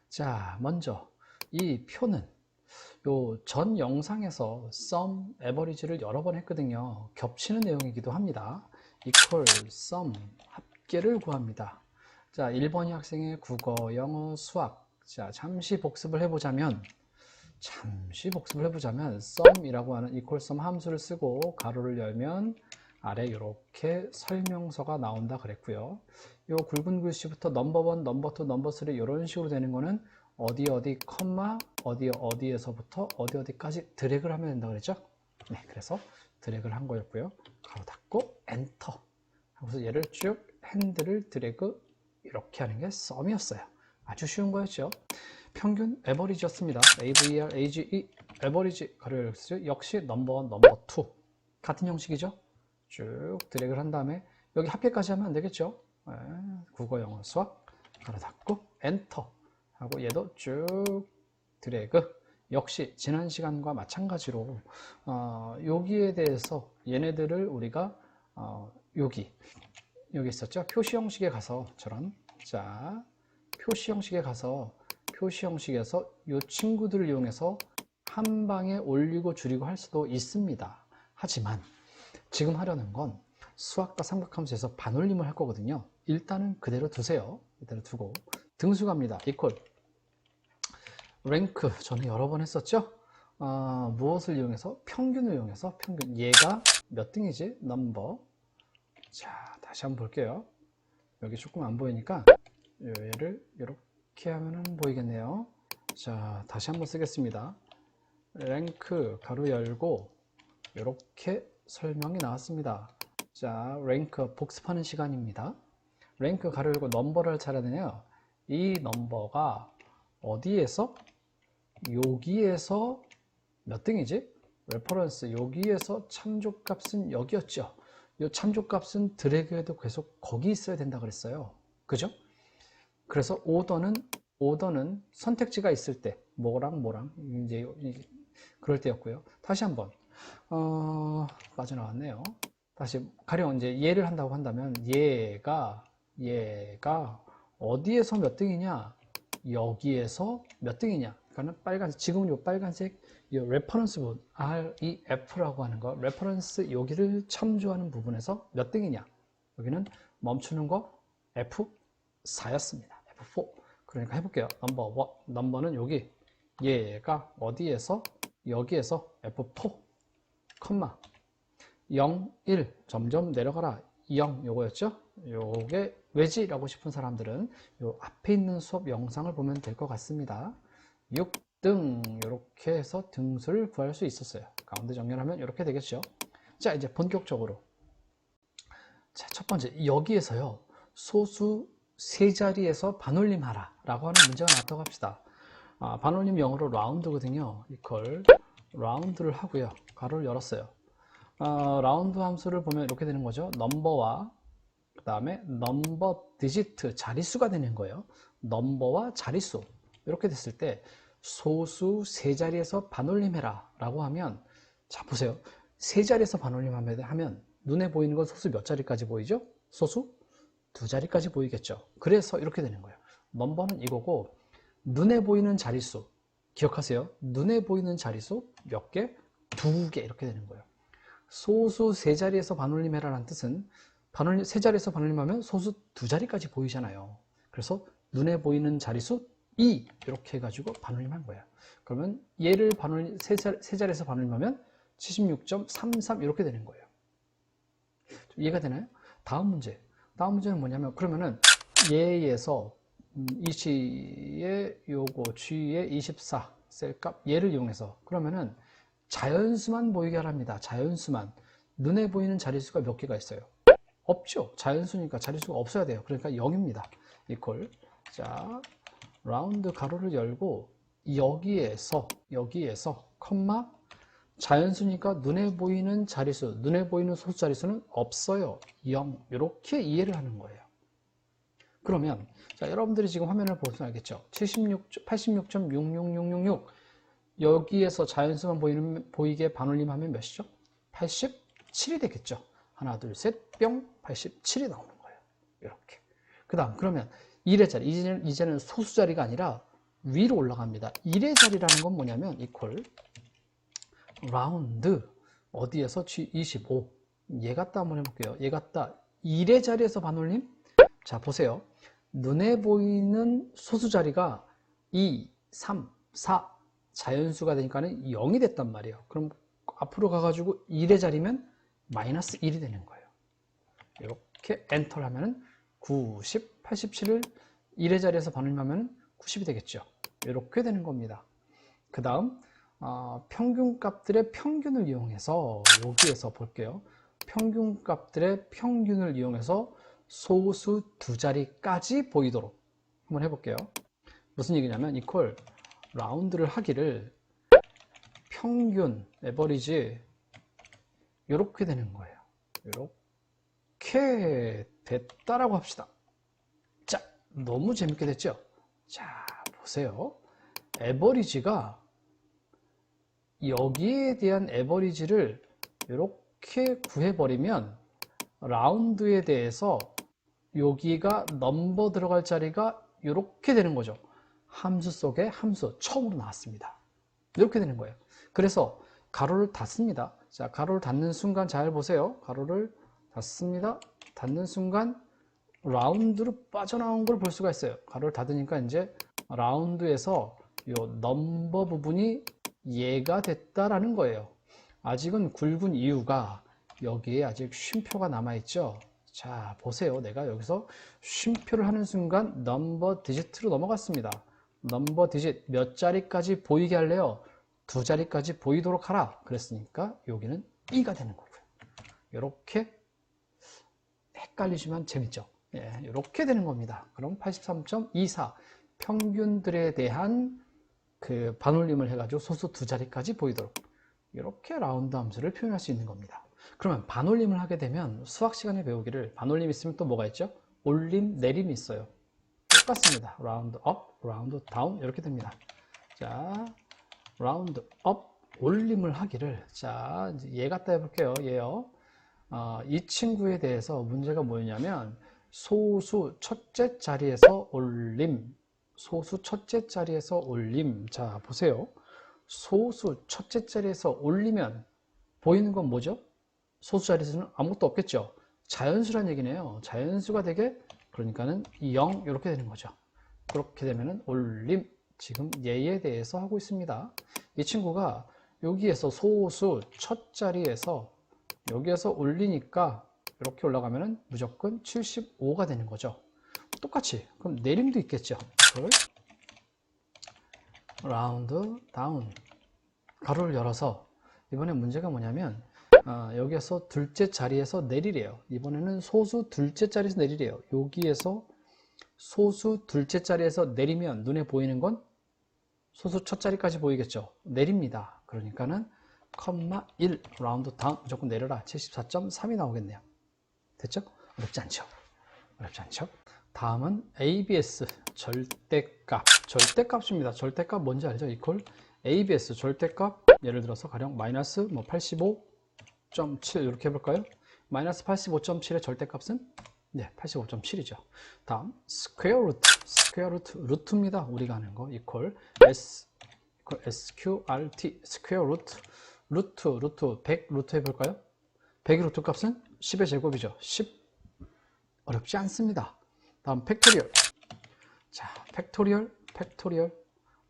자, 먼저 이 표는 요 전 영상에서 sum, average를 여러 번 했거든요. 겹치는 내용이기도 합니다. equal sum, 합계를 구합니다. 자, 1번이 학생의 국어, 영어, 수학. 자, 잠시 복습을 해보자면 sum이라고 하는 equal sum 함수를 쓰고 가로를 열면 아래 이렇게 설명서가 나온다 그랬고요. 요 굵은 글씨부터 넘버 1, 넘버 2, 넘버 3 이런 식으로 되는 거는 어디 컴마 어디에서부터 어디까지 드래그를 하면 된다 그랬죠? 네, 그래서 드래그를 한 거였고요. 가로 닫고 엔터 하고서 얘를 쭉 핸들을 드래그 이렇게 하는 게 sum이었어요. 아주 쉬운 거였죠. 평균 에버리지였습니다. AVR, AGE, 에버리지 가로 역시 넘버 1, 넘버 2 같은 형식이죠. 쭉 드래그를 한 다음에 여기 합계까지 하면 안 되겠죠. 네, 국어, 영어, 수학 가로 닫고 엔터 하고 얘도 쭉 드래그. 역시 지난 시간과 마찬가지로 여기에 대해서 얘네들을 우리가 여기 있었죠. 표시 형식에 가서 저런 자 표시 형식에 가서 표시 형식에서 이 친구들을 이용해서 한 방에 올리고 줄이고 할 수도 있습니다. 하지만 지금 하려는 건 수학과 삼각함수에서 반올림을 할 거거든요. 일단은 그대로 두세요. 그대로 두고 등수 갑니다. 이퀄 랭크 저는 여러 번 했었죠. 무엇을 이용해서? 평균을 이용해서 평균. 얘가 몇 등이지? 넘버. 자, 다시 한번 볼게요. 여기 조금 안 보이니까 얘를 이렇게 하면 보이겠네요. 자, 다시 한번 쓰겠습니다. 랭크 가로 열고 이렇게 설명이 나왔습니다. 자, 랭크 복습하는 시간입니다. 랭크 가로 열고 넘버를 찾아야 되네요. 이 넘버가 어디에서? 여기에서 몇 등이지? 레퍼런스 여기에서 참조값은 여기였죠. 이 참조값은 드래그해도 계속 거기 있어야 된다 그랬어요. 그죠? 그래서 오더는 선택지가 있을 때 뭐랑 이제 그럴 때였고요. 다시 한번 빠져나왔네요. 다시 가령 이제 얘를 한다고 한다면 얘가 어디에서 몇 등이냐? 여기에서 몇 등이냐? 그러니까 빨간색, 지금은 이 빨간색 이 레퍼런스 부분 REF라고 하는 거 레퍼런스 여기를 참조하는 부분에서 몇 등이냐? 여기는 멈추는 거 F4였습니다. F4. 그러니까 해볼게요. 넘버는 여기 얘가 어디에서 여기에서 F4 컴마 0, 1 점점 내려가라 0 요거였죠. 요게 왜지라고 싶은 사람들은 요 앞에 있는 수업 영상을 보면 될 것 같습니다. 6등 이렇게 해서 등수를 구할 수 있었어요. 가운데 정렬하면 이렇게 되겠죠. 자, 이제 본격적으로 자, 첫 번째 여기에서요 소수 세 자리에서 반올림 하라 라고 하는 문제가 나왔다고 합시다. 반올림 영어로 라운드거든요. 이퀄 라운드를 하고요. 가로를 열었어요. 라운드 함수를 보면 이렇게 되는 거죠. 넘버와 그 다음에 넘버 디지트 자릿수가 되는 거예요. 넘버와 자릿수 이렇게 됐을 때 소수 세 자리에서 반올림해라 라고 하면 자 보세요. 세 자리에서 반올림 하면 눈에 보이는 건 소수 몇 자리까지 보이죠? 소수 두 자리까지 보이겠죠. 그래서 이렇게 되는 거예요. 넘버는 이거고 눈에 보이는 자릿수 기억하세요. 눈에 보이는 자릿수 몇 개? 두 개 이렇게 되는 거예요. 소수 세 자리에서 반올림해라는 뜻은 세 자리에서 반올림하면 소수 두 자리까지 보이잖아요. 그래서 눈에 보이는 자릿수 2 이렇게 해가지고 반올림한 거예요. 그러면 얘를 세 자리에서 반올림하면 76.33 이렇게 되는 거예요. 이해가 되나요? 다음 문제는 뭐냐면 그러면은 얘에서 이 C의 요거 G의 24 셀값 얘를 이용해서 그러면은 자연수만 보이게 하랍니다. 자연수만. 눈에 보이는 자릿수가 몇 개가 있어요? 없죠. 자연수니까 자릿수가 없어야 돼요. 그러니까 0입니다. 이퀄. 자, 라운드 가로를 열고 여기에서 컴마 자연수니까 눈에 보이는 자릿수, 눈에 보이는 소수 자릿수는 없어요. 0. 이렇게 이해를 하는 거예요. 그러면 자, 여러분들이 지금 화면을 보시면 알겠죠? 86.66666 여기에서 자연수만 보이게 반올림하면 몇이죠? 87이 되겠죠. 하나, 둘, 셋, 뿅, 87이 나오는 거예요. 이렇게. 그 다음, 그러면 1의 자리, 이제는 소수 자리가 아니라 위로 올라갑니다. 1의 자리라는 건 뭐냐면 equal round 어디에서 G25 얘 갖다 한번 해볼게요. 얘 갖다 1의 자리에서 반올림. 자 보세요. 눈에 보이는 소수 자리가 2, 3, 4 자연수가 되니까는 0이 됐단 말이에요. 그럼 앞으로 가가지고 1의 자리면 마이너스 1이 되는 거예요. 이렇게 엔터를 하면은 90, 87을 1의 자리에서 반올림하면 90이 되겠죠. 이렇게 되는 겁니다. 그 다음 평균값들의 평균을 이용해서 여기에서 볼게요. 평균값들의 평균을 이용해서 소수 두 자리까지 보이도록 한번 해볼게요. 무슨 얘기냐면 equal 라운드를 하기를 평균, 에버리지 이렇게 되는 거예요. 이렇게 됐다라고 합시다. 자, 너무 재밌게 됐죠? 자, 보세요. 에버리지가 여기에 대한 에버리지를 이렇게 구해버리면 라운드에 대해서 여기가 넘버 들어갈 자리가 이렇게 되는 거죠. 함수 속에 함수 처음으로 나왔습니다. 이렇게 되는 거예요. 그래서 가로를 닫습니다. 자, 가로를 닫는 순간 잘 보세요. 가로를 닫습니다. 닫는 순간 라운드로 빠져나온 걸 볼 수가 있어요. 가로를 닫으니까 이제 라운드에서 이 넘버 부분이 얘가 됐다라는 거예요. 아직은 굵은 이유가 여기에 아직 쉼표가 남아있죠. 자 보세요. 내가 여기서 쉼표를 하는 순간 넘버 디지트로 넘어갔습니다. 넘버 디짓 몇 자리까지 보이게 할래요? 두 자리까지 보이도록 하라 그랬으니까 여기는 2가 되는 거고요. 이렇게 헷갈리지만 재밌죠. 예, 이렇게 되는 겁니다. 그럼 83.24 평균들에 대한 그 반올림을 해가지고 소수 두 자리까지 보이도록 이렇게 라운드 함수를 표현할 수 있는 겁니다. 그러면 반올림을 하게 되면 수학 시간에 배우기를 반올림 있으면 또 뭐가 있죠? 올림, 내림이 있어요. 똑같습니다. 라운드 업, 라운드 다운 이렇게 됩니다. 자, 라운드 업, 올림을 하기를 자, 얘 갖다 해볼게요. 얘요. 이 친구에 대해서 문제가 뭐였냐면 소수 첫째 자리에서 올림, 소수 첫째 자리에서 올림. 자 보세요. 소수 첫째 자리에서 올리면 보이는 건 뭐죠? 소수 자리에서는 아무것도 없겠죠. 자연수란 얘기네요. 자연수가 되게 그러니까는 0 이렇게 되는 거죠. 그렇게 되면은 올림 지금 얘에 대해서 하고 있습니다. 이 친구가 여기에서 소수 첫 자리에서 여기에서 올리니까 이렇게 올라가면은 무조건 75가 되는 거죠. 똑같이 그럼 내림도 있겠죠. 그걸 라운드 다운 가로를 열어서 이번에 문제가 뭐냐면 여기에서 둘째 자리에서 내리래요. 이번에는 소수 둘째 자리에서 내리래요. 여기에서 소수 둘째 자리에서 내리면 눈에 보이는 건 소수 첫 자리까지 보이겠죠. 내립니다. 그러니까는 컴마 1 라운드 다운 무조건 내려라. 74.3이 나오겠네요. 됐죠? 어렵지 않죠? 어렵지 않죠? 다음은 ABS 절대값. 절대값입니다. 절대값 뭔지 알죠? 이퀄 ABS 절대값 예를 들어서 가령 마이너스 85.7 이렇게 해볼까요? 마이너스 85.7의 절대값은 네 85.7이죠. 다음 스퀘어 루트 스퀘어 루트입니다. 우리가 하는 거 이퀄 SQRT 스퀘어 루트 100 루트 해볼까요? 100의 루트 값은 10의 제곱이죠. 10 어렵지 않습니다. 다음 팩토리얼. 자, 팩토리얼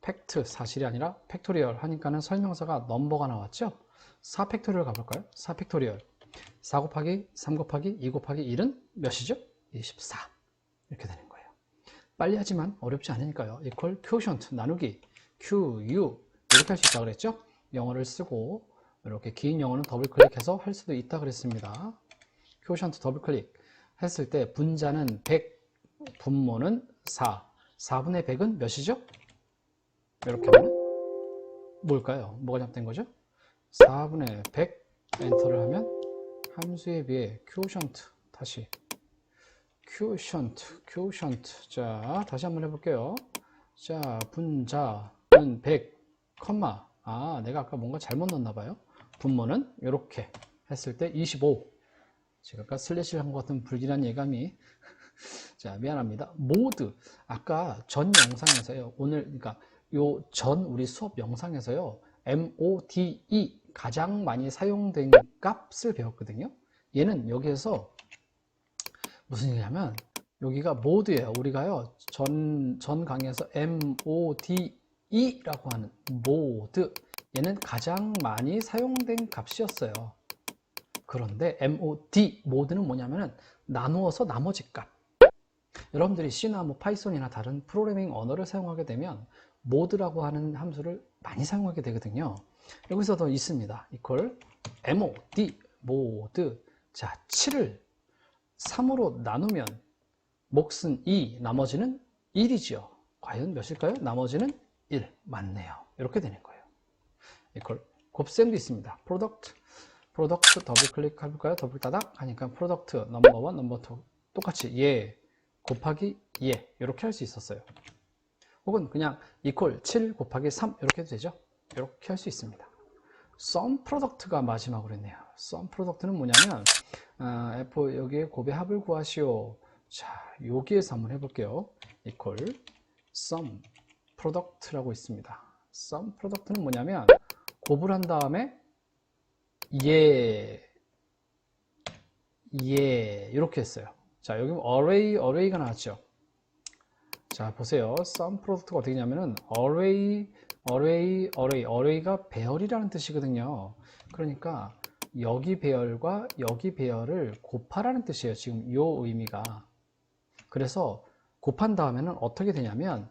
팩트 사실이 아니라 팩토리얼 하니까는 설명서가 넘버가 나왔죠. 4 팩토리얼 가볼까요? 4 팩토리얼 4 곱하기 3 곱하기 2 곱하기 1은 몇이죠? 24 이렇게 되는 거예요. 빨리 하지만 어렵지 않으니까요. 이퀄 퀘션트 나누기 QU 이렇게 할 수 있다고 그랬죠. 영어를 쓰고 이렇게 긴 영어는 더블 클릭해서 할 수도 있다 그랬습니다. 퀘션트 더블 클릭 했을 때 분자는 100 분모는 4 4분의 100은 몇이죠? 이렇게 하면 뭘까요? 뭐가 잘못된 거죠? 4분의 100 엔터를 하면 함수에 비해 퀘션트 다시 퀘션트 자 다시 한번 해볼게요. 자 분자는 100 컴마 내가 아까 뭔가 잘못 넣었나 봐요. 분모는 이렇게 했을 때 25 제가 아까 슬래시를 한 것 같은 불길한 예감이 자, 미안합니다. 모드. 아까 전 영상에서요. 오늘, 그러니까 요 전 우리 수업 영상에서요. MODE 가장 많이 사용된 값을 배웠거든요. 얘는 여기에서 무슨 얘기냐면 여기가 모드예요. 우리가요. 전 강의에서 MODE라고 하는 모드. 얘는 가장 많이 사용된 값이었어요. 그런데 MOD 모드는 뭐냐면은 나누어서 나머지 값. 여러분들이 C나 뭐 파이썬이나 다른 프로그래밍 언어를 사용하게 되면 모드라고 하는 함수를 많이 사용하게 되거든요. 여기서도 있습니다. equal MOD 모드. 자, 7을 3으로 나누면 몫은 2, 나머지는 1이지요. 과연 몇일까요? 나머지는 1. 맞네요. 이렇게 되는 거예요. equal 곱셈도 있습니다. 프로덕트 더블 클릭 해볼까요? 더블 따닥 하니까 프로덕트 넘버 1, 넘버 2 똑같이 얘 곱하기 얘 이렇게 할 수 있었어요. 혹은 그냥 equal 7 곱하기 3 이렇게 해도 되죠. 이렇게 할 수 있습니다. sum product가 마지막으로 있네요. sum product는 뭐냐면 F 여기에 곱의 합을 구하시오. 자, 여기에서 한번 해볼게요. equal sum product라고 있습니다. sum product는 뭐냐면 곱을 한 다음에 이렇게 했어요. 자, 여기 array가 나왔죠. 자, 보세요. sum product가 어떻게 되냐면은 array가 배열이라는 뜻이거든요. 그러니까 여기 배열과 여기 배열을 곱하라는 뜻이에요. 지금 요 의미가. 그래서 곱한 다음에는 어떻게 되냐면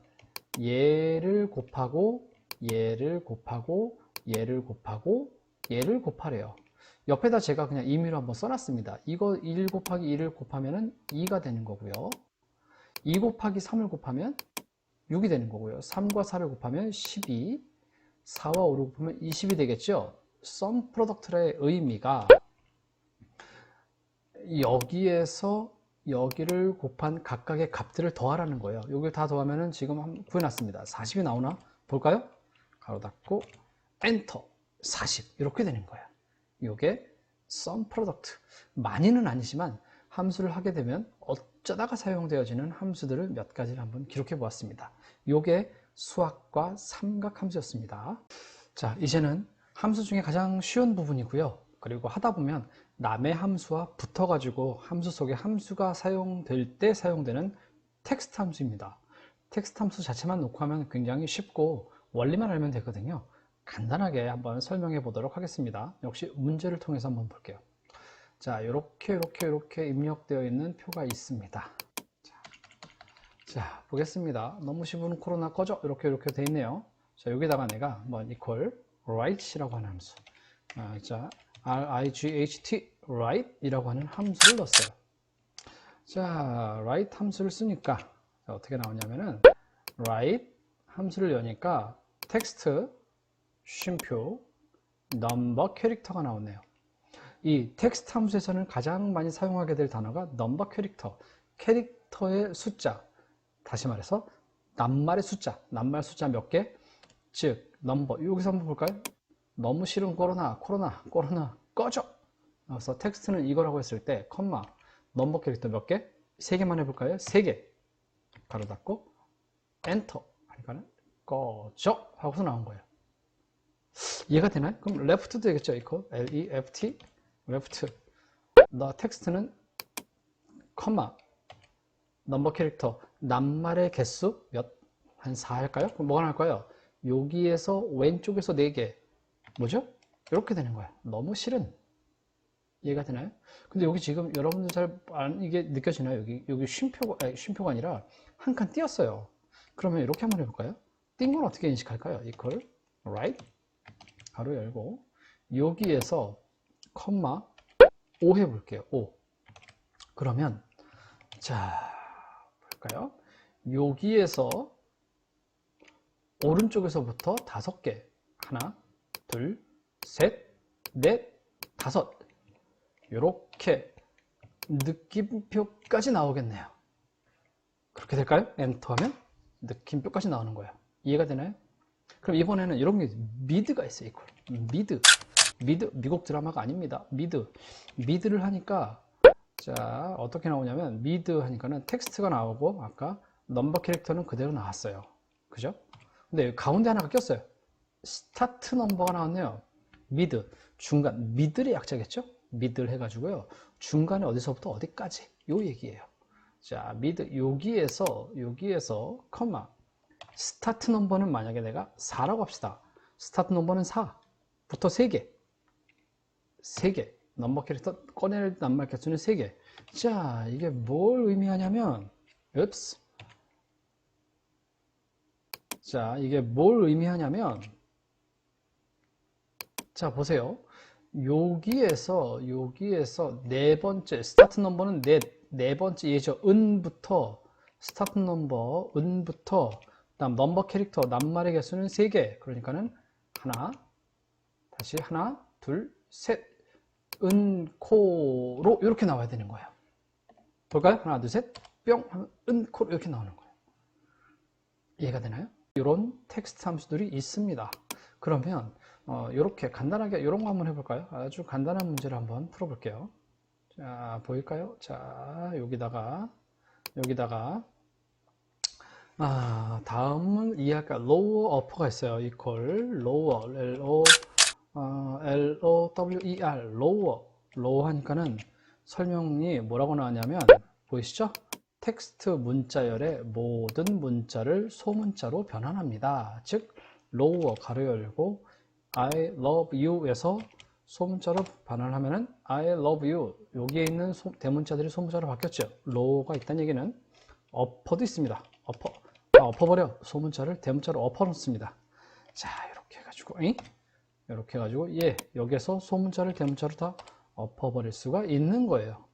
얘를 곱하고 얘를 곱하고 얘를 곱하고 얘를 곱하래요. 옆에다 제가 그냥 임의로 한번 써놨습니다. 이거 1 곱하기 1을 곱하면은 2가 되는 거고요. 2 곱하기 3을 곱하면 6이 되는 거고요. 3과 4를 곱하면 12, 4와 5를 곱하면 20이 되겠죠. sum product의 의미가 여기에서 여기를 곱한 각각의 값들을 더하라는 거예요. 여기를 다 더하면은 지금 한번 구해놨습니다. 40이 나오나? 볼까요? 가로 닫고 엔터 40 이렇게 되는 거예요. 이게 sum product. 많이는 아니지만 함수를 하게 되면 어쩌다가 사용되어지는 함수들을 몇 가지를 한번 기록해 보았습니다. 이게 수학과 삼각 함수였습니다. 자, 이제는 함수 중에 가장 쉬운 부분이고요. 그리고 하다 보면 남의 함수와 붙어가지고 함수 속에 함수가 사용될 때 사용되는 텍스트 함수입니다. 텍스트 함수 자체만 놓고 하면 굉장히 쉽고 원리만 알면 되거든요. 간단하게 한번 설명해 보도록 하겠습니다. 역시 문제를 통해서 한번 볼게요. 자, 이렇게 입력되어 있는 표가 있습니다. 자, 보겠습니다. 너무 쉬운 코로나 꺼져 이렇게 돼 있네요. 자, 여기다가 내가 한번 equal write이라고 하는 함수, 자, right write 이라고 하는 함수를 넣었어요. 자, write 함수를 쓰니까 자, 어떻게 나오냐면은 write 함수를 여니까 텍스트 쉼표 넘버 캐릭터가 나오네요. 이 텍스트 함수에서는 가장 많이 사용하게 될 단어가 넘버 캐릭터의 숫자, 다시 말해서 낱말 숫자 몇 개, 즉 넘버. 여기서 한번 볼까요? 너무 싫은 코로나 꺼져. 그래서 텍스트는 이거라고 했을 때 컴마 넘버 캐릭터 몇 개? 3개만 해볼까요? 3개 가로 닫고 엔터 하니까는 꺼져 하고서 나온 거예요. 이해가 되나요? 그럼 left도 되겠죠? 이거 left left. 너 텍스트는 컴마 넘버 캐릭터 낱말의 개수 몇? 한 4 할까요? 그럼 뭐가 나올까요? 여기에서 왼쪽에서 4개 뭐죠? 이렇게 되는 거야. 너무 싫은. 이해가 되나요? 근데 여기 지금 여러분들 잘 이게 느껴지나요? 여기 쉼표가 아니라 한 칸 띄었어요. 그러면 이렇게 한번 해볼까요? 띈 건 어떻게 인식할까요? equal right 가로 열고 여기에서 컴마 5 해볼게요. 5. 그러면 자 볼까요? 여기에서 오른쪽에서부터 5개 하나 둘 셋 넷 5 이렇게 느낌표까지 나오겠네요. 그렇게 될까요? 엔터하면 느낌표까지 나오는 거예요. 이해가 되나요? 그럼 이번에는 이런 게 미드가 있어요. 미드 미국 드라마가 아닙니다. 미드를 하니까 자, 어떻게 나오냐면 mid 하니까는 텍스트가 나오고 아까 넘버 캐릭터는 그대로 나왔어요. 그죠? 근데 가운데 하나가 꼈어요. 스타트 넘버가 나왔네요. mid, 중간, middle의 약자겠죠? middle 해가지고요. 중간에 어디서부터 어디까지 요 얘기예요. 자, mid 여기에서 컴마 스타트 넘버는 만약에 내가 4라고 합시다. 스타트 넘버는 4부터 3개 넘버 캐릭터 꺼낼 낱말 개수는 3개. 자, 이게 뭘 의미하냐면 자, 이게 뭘 의미하냐면 자, 보세요. 여기에서 네 번째 스타트 넘버는 네 번째 예죠. 은부터 스타트 넘버 은부터 그다음 넘버 캐릭터 낱말의 개수는 3개. 그러니까는 하나, 둘, 셋. 은코로 이렇게 나와야 되는 거예요. 볼까요? 하나, 둘, 셋. 뿅 하면 은코로 이렇게 나오는 거예요. 이해가 되나요? 이런 텍스트 함수들이 있습니다. 그러면 이렇게 간단하게 이런 거 한번 해볼까요? 아주 간단한 문제를 한번 풀어볼게요. 자, 보일까요? 자, 여기다가 다음은 이해할까? lower upper가 있어요. equal lower lower lower 하니까는 설명이 뭐라고 나왔냐면 보이시죠? 텍스트 문자열의 모든 문자를 소문자로 변환합니다. 즉 lower 가로 열고 I love you에서 소문자로 변환하면은 I love you 여기에 있는 대문자들이 소문자로 바뀌었죠. lower가 있다는 얘기는 upper도 있습니다. 엎어버려 소문자를 대문자로 엎어놓습니다. 자, 이렇게 해가지고 여기에서 소문자를 대문자로 다 엎어버릴 수가 있는 거예요.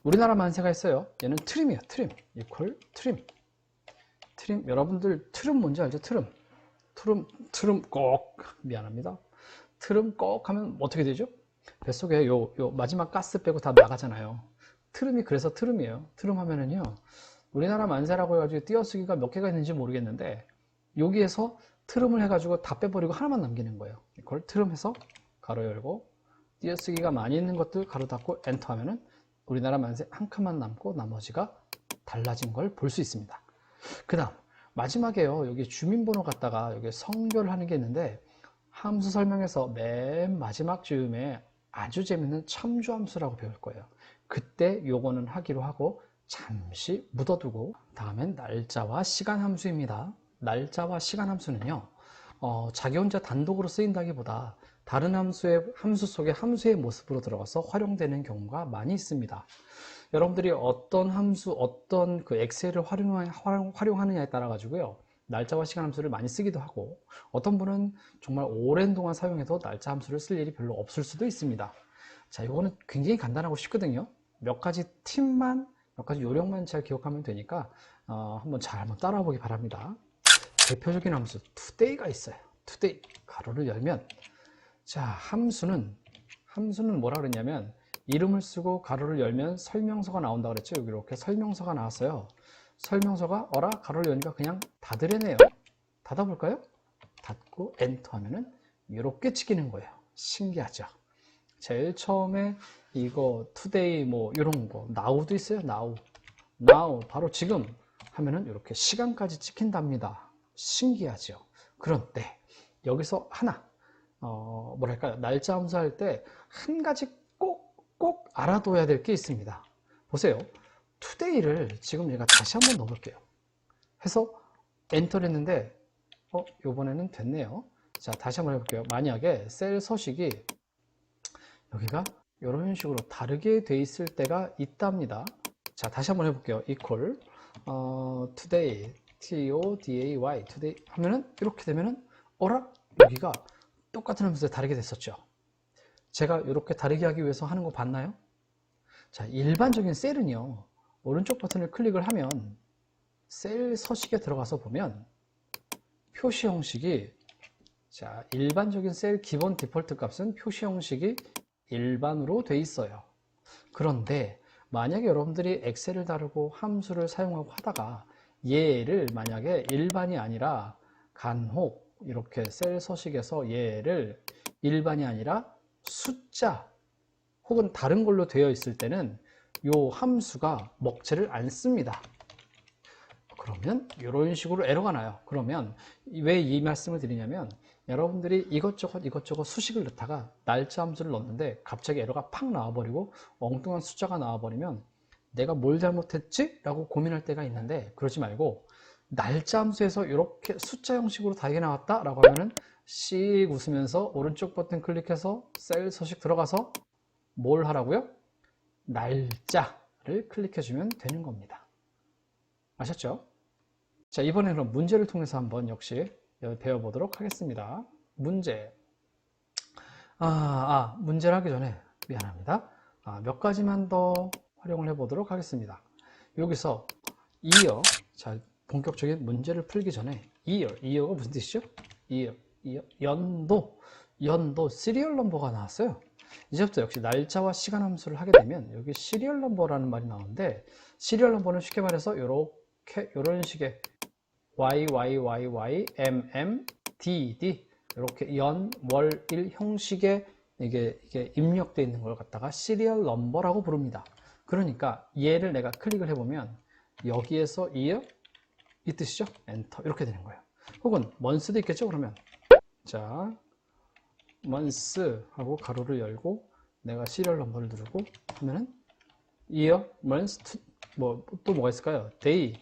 우리나라 만세가 있어요. 얘는 트림이에요. 트림 이퀄 트림 여러분들 트름 뭔지 알죠? 트름 꼭 미안합니다. 트름 꼭 하면 어떻게 되죠? 뱃속에 요 마지막 가스 빼고 다 나가잖아요. 트름이 그래서 트름이에요. 트름 하면은요 우리나라 만세라고 해가지고 띄어쓰기가 몇 개가 있는지 모르겠는데 여기에서 트름을 해가지고 다 빼버리고 하나만 남기는 거예요. 이걸 트름해서 가로 열고 띄어쓰기가 많이 있는 것들 가로 닫고 엔터 하면은 우리나라 만세 한 칸만 남고 나머지가 달라진 걸 볼 수 있습니다. 그 다음 마지막에요. 여기 주민번호 갖다가 여기 성별하는 게 있는데 함수 설명에서 맨 마지막 즈음에 아주 재밌는 첨주함수라고 배울 거예요. 그때 요거는 하기로 하고 잠시 묻어두고 다음엔 날짜와 시간 함수입니다. 날짜와 시간 함수는요 자기 혼자 단독으로 쓰인다기보다 다른 함수 속에 함수의 모습으로 들어가서 활용되는 경우가 많이 있습니다. 여러분들이 어떤 함수, 어떤 그 엑셀을 활용하느냐에 따라 가지고요 날짜와 시간 함수를 많이 쓰기도 하고 어떤 분은 정말 오랜 동안 사용해도 날짜 함수를 쓸 일이 별로 없을 수도 있습니다. 자, 이거는 굉장히 간단하고 쉽거든요. 몇 가지 요령만 잘 기억하면 되니까 한번 따라와 보기 바랍니다. 대표적인 함수 today가 있어요. today 가로를 열면 자, 함수는 뭐라 그랬냐면 이름을 쓰고 가로를 열면 설명서가 나온다 그랬죠. 여기 이렇게 설명서가 나왔어요. 설명서가 가로를 여니까 그냥 닫으래네요. 닫아볼까요? 닫고 엔터 하면은 이렇게 찍히는 거예요. 신기하죠. 제일 처음에 이거 today 뭐 이런 거 now도 있어요. now 바로 지금 하면은 이렇게 시간까지 찍힌답니다. 신기하죠. 그런데 여기서 하나 뭐랄까요, 날짜 함수할 때 한 가지 꼭 알아둬야 될 게 있습니다. 보세요. today를 지금 제가 다시 한번 넣어볼게요. 해서 엔터를 했는데 요번에는 됐네요. 자, 다시 한번 해볼게요. 만약에 셀 서식이 여기가 이런 식으로 다르게 돼 있을 때가 있답니다. 자, 다시 한번 해볼게요. equal today today today 하면은 이렇게 되면은 여기가 똑같은 함수에 다르게 됐었죠. 제가 이렇게 다르게 하기 위해서 하는 거 봤나요? 자, 일반적인 셀은요 오른쪽 버튼을 클릭을 하면 셀 서식에 들어가서 보면 표시 형식이 자, 일반적인 셀 기본 디폴트 값은 표시 형식이 일반으로 돼 있어요. 그런데 만약에 여러분들이 엑셀을 다루고 함수를 사용하고 하다가 얘를 만약에 일반이 아니라 간혹 이렇게 셀 서식에서 얘를 일반이 아니라 숫자 혹은 다른 걸로 되어 있을 때는 요 함수가 먹체를 안 씁니다. 그러면 이런 식으로 에러가 나요. 그러면 왜 이 말씀을 드리냐면 여러분들이 이것저것 수식을 넣다가 날짜 함수를 넣었는데 갑자기 에러가 팍 나와버리고 엉뚱한 숫자가 나와버리면 내가 뭘 잘못했지? 라고 고민할 때가 있는데 그러지 말고 날짜 함수에서 이렇게 숫자 형식으로 다르게 나왔다 라고 하면은 씩 웃으면서 오른쪽 버튼 클릭해서 셀 서식 들어가서 뭘 하라고요? 날짜를 클릭해주면 되는 겁니다. 아셨죠? 자, 이번에는 그럼 문제를 통해서 한번 역시 배워보도록 하겠습니다. 문제. 문제를 하기 전에 미안합니다. 몇 가지만 더 활용을 해보도록 하겠습니다. 여기서 year, 자, 본격적인 문제를 풀기 전에 year가 무슨 뜻이죠? year, 연도, 시리얼 넘버가 나왔어요. 이제부터 역시 날짜와 시간 함수를 하게 되면 여기 시리얼 넘버라는 말이 나오는데 시리얼 넘버는 쉽게 말해서 이런 식의 YYYY, 이렇게 연, 월, 일 형식의 이게 입력되어 있는 걸 갖다가 시리얼 넘버라고 부릅니다. 그러니까 얘를 내가 클릭을 해보면 여기에서 year 이 뜻이죠. 엔터 이렇게 되는 거예요. 혹은 month도 있겠죠. 그러면 자 month 하고 가로를 열고 내가 시리얼 넘버를 누르고 하면은 year, month, 또 뭐가 있을까요? day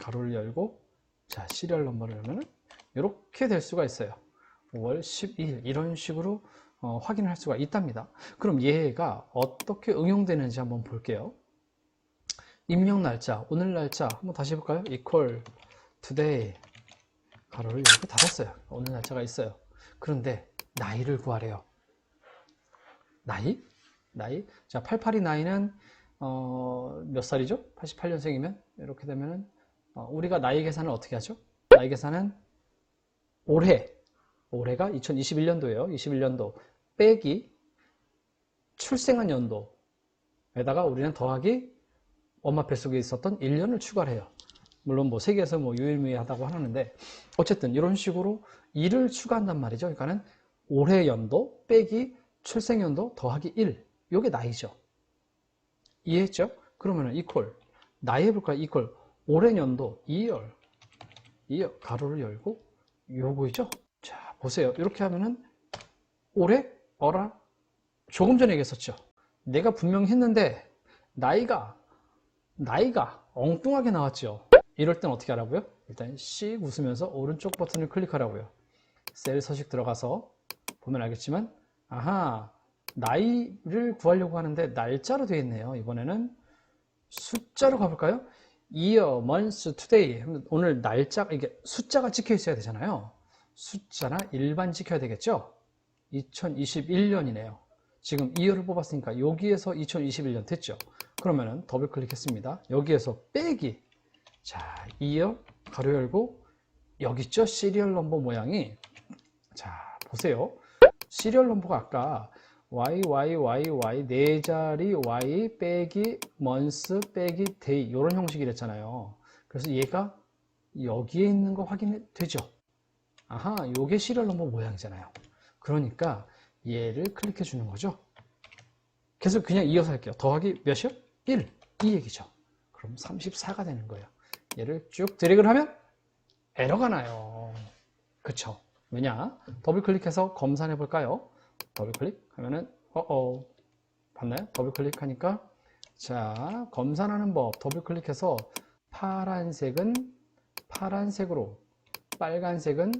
가로를 열고 자 시리얼 넘버를 열면은 이렇게 될 수가 있어요. 5월 12일 이런 식으로 확인을 할 수가 있답니다. 그럼 얘가 어떻게 응용되는지 한번 볼게요. 입력 날짜, 오늘 날짜 한번 다시 해볼까요? equal today 가로를 열고 닫았어요. 오늘 날짜가 있어요. 그런데 나이를 구하래요. 나이? 자, 882 나이는 몇 살이죠? 88년생이면 이렇게 되면은 우리가 나이 계산을 어떻게 하죠? 나이 계산은 올해가 2021년도예요. 21년도 빼기 출생한 연도에다가 우리는 더하기 엄마 뱃속에 있었던 1년을 추가를 해요. 물론 뭐 세계에서 유일무이하다고 하는데 어쨌든 이런 식으로 1을 추가한단 말이죠. 그러니까는 올해 연도 빼기 출생 연도 더하기 1. 요게 나이죠. 이해했죠? 그러면은 equal 나이 해볼까요? equal 올해 연도 2열 가로를 열고 요거이죠. 자 보세요. 이렇게 하면은 올해 조금 전에 얘기했었죠. 내가 분명히 했는데 나이가 엉뚱하게 나왔죠. 이럴 땐 어떻게 하라고요? 일단 씩 웃으면서 오른쪽 버튼을 클릭하라고요. 셀 서식 들어가서 보면 알겠지만 나이를 구하려고 하는데 날짜로 되어 있네요. 이번에는 숫자로 가볼까요? year, month, today. 오늘 날짜, 이게 숫자가 찍혀 있어야 되잖아요. 숫자나 일반 찍혀야 되겠죠? 2021년이네요. 지금 year를 뽑았으니까 여기에서 2021년 됐죠? 그러면은 더블 클릭했습니다. 여기에서 빼기. 자, year 가로 열고 여기 있죠? 시리얼 넘버 모양이. 자, 보세요. 시리얼 넘버가 아까 YYYY 네 자리 Y 빼기 month 빼기 day 이런 형식이랬잖아요. 그래서 얘가 여기에 있는 거 확인이 되죠. 요게 시리얼 넘버 모양이잖아요. 그러니까 얘를 클릭해 주는 거죠. 계속 그냥 이어서 할게요. 더하기 몇이요? 1. 이 얘기죠. 그럼 34가 되는 거예요. 얘를 쭉 드래그를 하면 에러가 나요. 그쵸? 왜냐? 더블 클릭해서 검사해 볼까요? 더블 클릭하면은 봤나요? 더블 클릭하니까 자 검사하는 법 더블 클릭해서 파란색은 파란색으로 빨간색은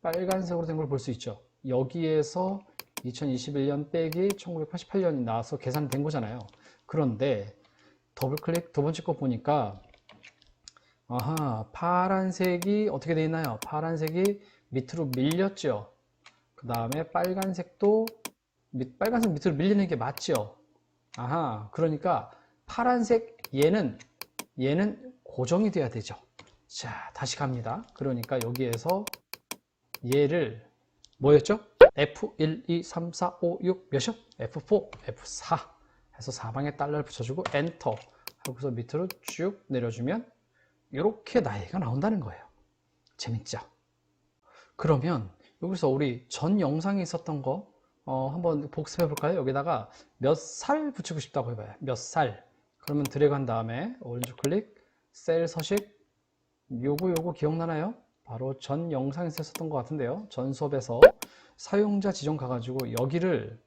빨간색으로 된 걸 볼 수 있죠. 여기에서 2021년 빼기 1988년이 나와서 계산된 거잖아요. 그런데 더블 클릭 두 번째 거 보니까 파란색이 어떻게 되어 있나요? 파란색이 밑으로 밀렸죠. 그 다음에 빨간색도 빨간색 밑으로 밀리는 게 맞죠. 그러니까 파란색 얘는 고정이 돼야 되죠. 자 다시 갑니다. 그러니까 여기에서 얘를 뭐였죠? F1, 2, 3, 4, 5, 6 몇이요? F4, F4 해서 사방에 달러를 붙여주고 엔터 하고서 밑으로 쭉 내려주면 이렇게 나이가 나온다는 거예요. 재밌죠? 그러면 여기서 우리 전 영상에 있었던 거 한번 복습해 볼까요? 여기다가 몇 살 붙이고 싶다고 해봐요. 몇 살. 그러면 드래그 한 다음에 오른쪽 클릭, 셀 서식. 요거 기억나나요? 바로 전 영상에서 했었던 것 같은데요. 전 수업에서 사용자 지정 가가지고 여기를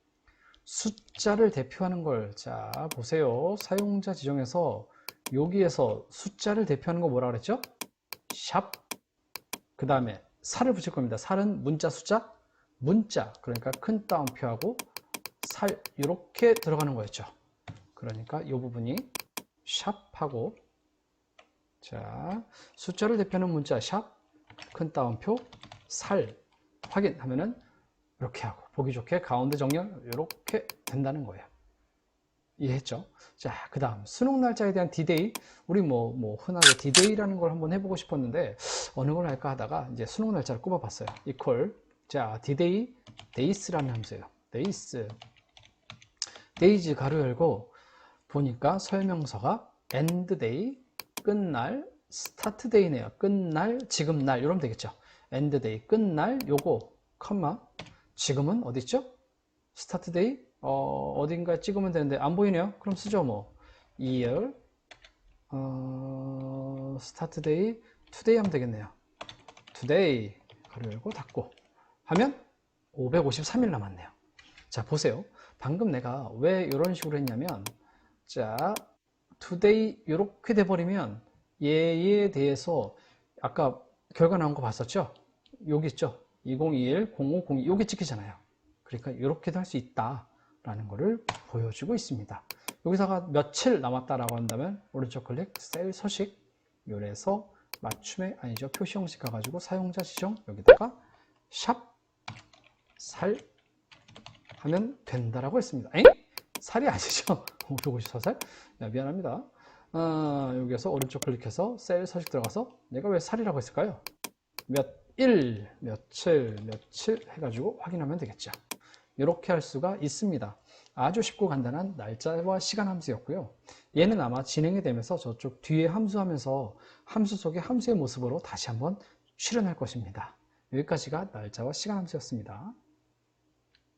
숫자를 대표하는 걸, 자 보세요. 사용자 지정에서 여기에서 숫자를 대표하는 거 뭐라 그랬죠? 샵. 그 다음에 살을 붙일 겁니다. 살은 문자 숫자, 문자, 그러니까 큰 따옴표하고 살 이렇게 들어가는 거였죠. 그러니까 이 부분이 샵하고, 자 숫자를 대표하는 문자 샵, 큰 따옴표, 살 확인하면은 이렇게 하고, 보기 좋게 가운데 정렬 이렇게 된다는 거예요. 이해했죠? 자, 그 다음 수능 날짜에 대한 디데이. 우리 흔하게 디데이라는 걸 한번 해보고 싶었는데 어느 걸 할까 하다가 이제 수능 날짜를 꼽아봤어요. 이퀄, 자 디데이 데이스라는 함수예요. 데이스, 데이즈 가로 열고 보니까 설명서가 end day, 끝날, start day네요. 끝날, 지금 날 이러면 되겠죠. end day, 끝날, 요거 컴마, 지금은 어디 있죠? start day, 어딘가에 찍으면 되는데 안 보이네요. 그럼 쓰죠. year, start day, today 하면 되겠네요. today 가로 열고 닫고 하면 553일 남았네요. 자 보세요. 방금 내가 왜 이런 식으로 했냐면, 자 today 이렇게 돼버리면 얘에 대해서 아까 결과 나온 거 봤었죠? 여기 있죠? 2021, 0502 여기 찍히잖아요. 그러니까 이렇게도 할 수 있다 라는 거를 보여주고 있습니다. 여기다가 며칠 남았다라고 한다면 오른쪽 클릭, 셀 서식, 요래서 맞춤의 아니죠, 표시 형식 가가지고 사용자 지정, 여기다가 샵 살 하면 된다라고 했습니다. 엥? 살이 아니죠? 554살? 미안합니다. 여기에서 오른쪽 클릭해서 셀 서식 들어가서 내가 왜 살이라고 했을까요? 며칠 해가지고 확인하면 되겠죠. 이렇게 할 수가 있습니다. 아주 쉽고 간단한 날짜와 시간 함수였고요. 얘는 아마 진행이 되면서 저쪽 뒤에 함수하면서 함수 속의 함수의 모습으로 다시 한번 출현할 것입니다. 여기까지가 날짜와 시간 함수였습니다.